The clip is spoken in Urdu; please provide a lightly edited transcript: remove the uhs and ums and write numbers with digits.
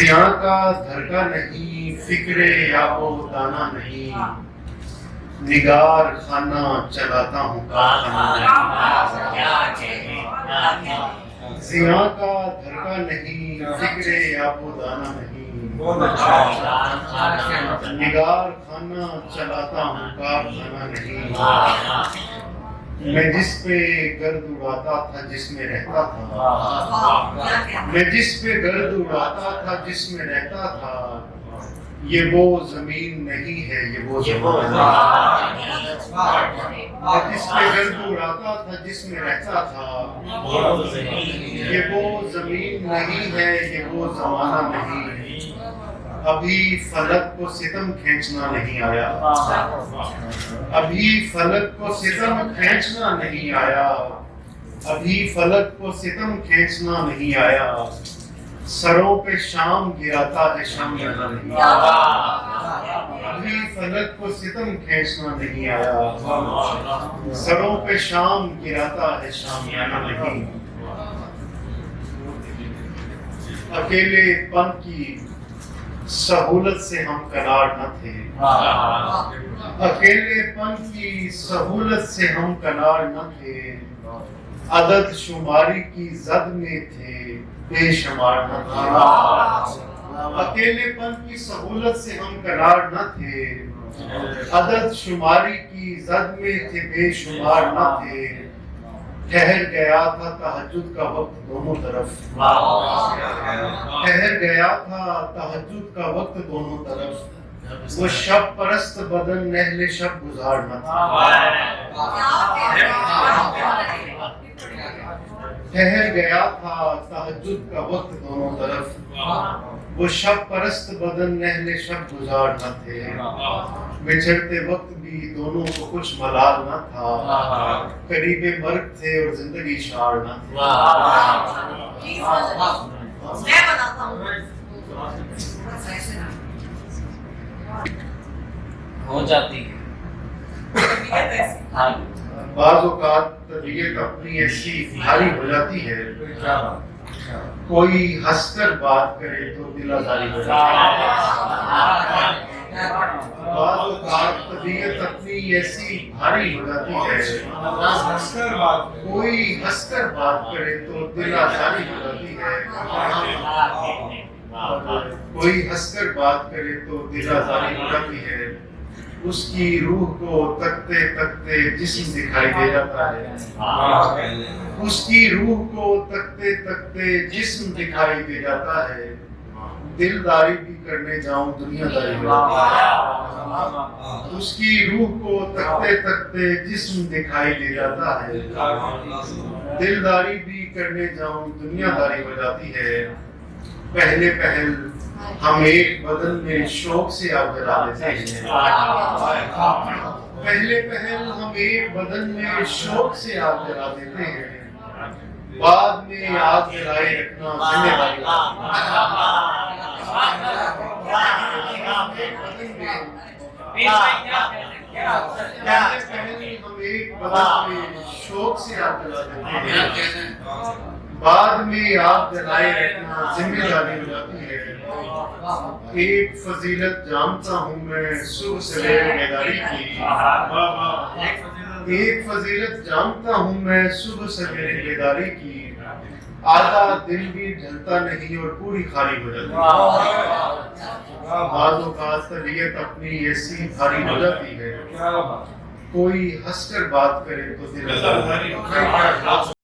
ضیاء کا دھڑکا نہیں، فکر یا وہ دانا نہیں، نگار خانہ چلاتا ہوں کارخانہ۔ ضیاء کا دھڑکا نہیں، فکر یا وہ دانا نہیں، نگار خانہ چلاتا ہوں کارخانہ نہیں۔ میں جس پہ گرد اڑاتا تھا جس میں رہتا تھا، میں جس پہ گرد اڑاتا تھا جس میں رہتا تھا، یہ وہ زمین نہیں ہے یہ وہ زمانہ۔ میں جس پہ گرد اڑاتا تھا جس میں رہتا تھا، یہ وہ زمین نہیں ہے یہ وہ زمانہ نہیں۔ ابھی فلک کو ستم کھینچنا نہیں آیا، ابھی فلک کو ستم کھینچنا نہیں آیا، ابھی فلک کو ستم کھینچنا نہیں آیا، سروں پہ شام گراتا ہے شامیانہ نہیں۔ ابھی فلک کو ستم کھینچنا نہیں آیا، سروں پہ شام گراتا ہے شامیانہ نہیں۔ اکیلے پن کی سہولت سے ہم کنار نہ تھے، اکیلے پن کی سہولت سے ہم کنار نہ تھے، عدد شماری کی زد میں تھے بے شمار نہ تھے۔ اکیلے پن کی سہولت سے ہم کنار نہ تھے، عدد شماری کی زد میں تھے بے شمار نہ تھے، ٹھہر گیا تھا تہجد کا وقت دونوں طرف، ٹھہر گیا تھا تہجد کا وقت دونوں طرف، وہ شب پرست بدن اہل شب گزار نہ تھا۔ ٹھہر گیا تھا تہجد کا وقت دونوں طرف، وہ شب پرست بدن اہل شب گزار نہ تھے، بچھڑتے وقت بھی دونوں کو کچھ ملال نہ تھا، قریب مرگ تھے اور زندگی شعار نہ تھی۔ ہو جاتی بعض اوقات طبیعت اپنی ایسی بھاری ہو جاتی ہے، کوئی ہنس کر بات کرے تو دل آزاری ہو جاتی ہے۔ بعض اوقات طبیعت اپنی ایسی بھاری ہو جاتی ہے، کوئی ہنس کر بات کرے تو دل آزاری ہو جاتی ہے، کوئی ہنس کر بات کرے تو دل آزاری ہو جاتی ہے، اس کی روح کو تکتے تکتے جسم دکھائی دے جاتا ہے، اس کی روح کو تکتے تکتے جسم دکھائی دے جاتا ہے، دلداری بھی کرنے جاؤں دنیا داری ہو جاتی ہے، اس کی روح کو تکتے تکتے جسم دکھائی دے جاتا ہے، دلداری بھی کرنے جاؤں دنیا داری ہو جاتی ہے، پہلے پہل ہم ایک بدن میں شوق سے آگ جلا دیتے ہیں، پہلے پہل ہم ایک بدن میں شوق سے آگ جلا دیتے ہیں، بعد میں آگ جلائے رکھنا ذمہ داری ہم ایک بدن میں شوق سے آگ جلا دیتے ہیں، بعد میں آگ جلائے رکھنا ذمہ داری ہو جاتی ہے۔ ایک فضیلت جانتا ہوں میں صبح سویرے بیداری کی، ایک فضیلت جانتا ہوں میں صبح سویرے بیداری کی، آدھا دل بھی ڈھلتا نہیں اور پوری خالی ہو جاتی ہے۔ بعض اوقات طبیعت اپنی ایسی بھاری ہو جاتی ہے، کوئی ہنس کر بات کرے تو دل آزاری ہو جاتی ہے۔